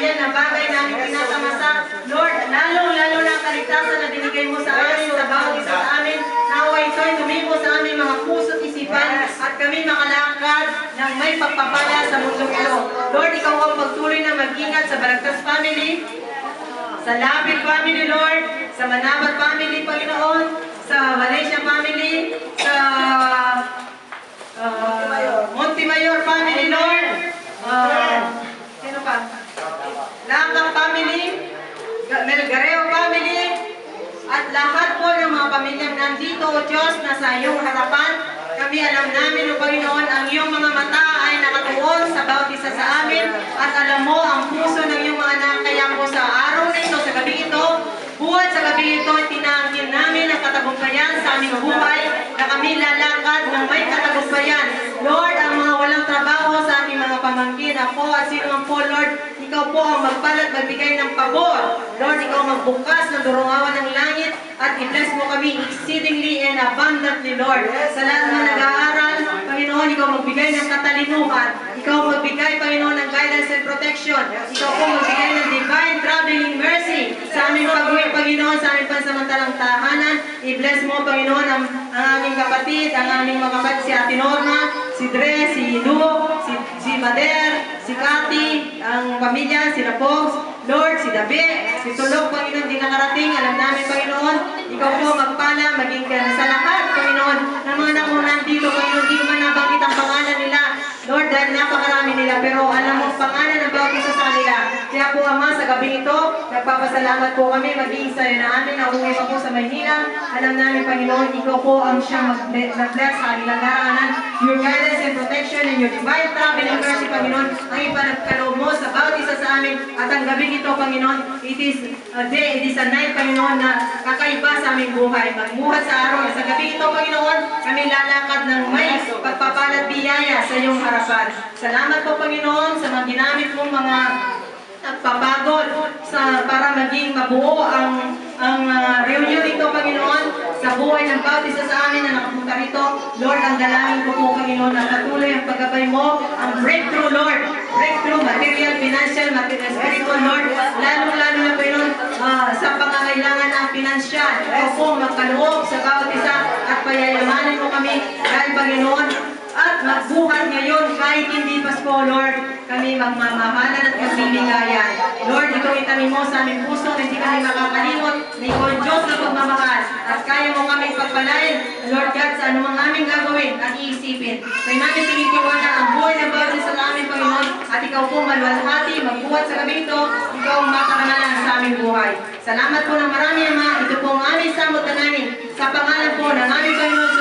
yan na bagay na aming tinatamasa. Lord, lalo na ang kaligtasan na binigay mo sa amin, sa bawat isa sa amin. Nawa ito'y tumimo sa aming mga puso't isipan at kami makalakad ng may pagpapala sa mundo ito. Lord, ikaw ang pagtuloy na mag-ingat sa Balagtas family, sa Lapid family, Lord, sa Manabat family, Panginoon, sa Valencia family, sa Montemayor family, Lord, sino pa? Langkang family, Melgareo family, at lahat po ng mga pamilyang nandito, O Diyos, na sa iyong harapan. Kami alam namin, O Panginoon, ang iyong mga mata ay nakatuon sa bawat isa sa amin at alam mo ang puso ng iyong mga anak. Kaya po sa araw na ito, sa gabi ito, buwan sa gabi ito, tinangkin namin ang katagumpayan sa aming buhay na kami lalakad ng may katagumpayan. Lord, ang mga walang trabaho sa aming mga pamangkin, ako at sino man po, Lord, ikaw po ang magpalat, magbigay ng pabor. Lord, ikaw magbukas ng durungawan ng langit at i-bless mo kami exceedingly and abundantly, Lord. Sa lahat na nag-aaral, Panginoon, ikaw magbigay ng katalinuhan. Ikaw magbigay, Panginoon, ng guidance and protection. Ikaw po magbigay ng divine traveling mercy sa aming pag-uwi, Panginoon, sa aming pansamantalang tahanan. I-bless mo, Panginoon, ang aming kapatid, ang aming mga kapatid, si Ate Norma, si Dre, si Luke, si Mader, si Cathy, ang pamilya, si Rapogs, Lord, si Dabe, si Tulog, Panginoon, di nakarating. Alam namin, Panginoon, ikaw po magpala, maging sa lahat, Panginoon, ng mga nakunan dito, Panginoon, di man nabanggit ang pangalan nila, Lord, dahil napakarami nila, pero alam mo ang pangalan ng bawat isa sa kanila. Kaya po, Ama, sa gabi ito, nagpapasalamat po kami, maging sa namin, na umuwi pa po sa Maynila. Alam namin, Panginoon, ikaw po ang siyang mag-bless sa kanilang daraanan. Your guidance and protection and your divine traveling mercy, Panginoon, ang ipanagkaloob mo sa bawat isa sa amin. At ang gabi ito, Panginoon, it is a day, it is a night, Panginoon, na kakaiba sa aming buhay. Magmuhat sa araw. Sa gabi ito, Panginoon, kami lalakad ng may pagpapalat biyaya sa iyong harapan. Salamat po, Panginoon, sa mga ginamit mong mga nagpapagod para maging mabuo ang reunion dito, Panginoon, sa buhay ng bawat isa sa amin na nakapunta rito. Lord, ang dalangin ko po, Panginoon, na patuloy ang paggabay mo, ang breakthrough, Lord. Breakthrough, material, financial, spiritual, Lord. Lalo-lalo na, Panginoon, sa pangangailangan ng financial. Ikaw po magkaloob sa bawat isa at payayamanin mo kami dahil, Panginoon, at magbuhat ngayon kahit hindi Pasko, Lord, kami magmamahalan at magbibigayan. Lord, ito itamin mo sa aming puso na hindi kami makakalimot na ikaw ang Diyos na pagmamahal at kaya mo kami pagpalain, Lord God, sa anumang aming gagawin at iisipin. Kaya namin tinitiwala ang buhay ng bawat isa namin, Panginoon, at ikaw po maluwalhati, magbuhat sa gabi ito, ikaw ang makakamalan sa aming buhay. Salamat po ng marami, Ama. Ito po ang aming samot na namin sa pangalan po ng aming Panginoon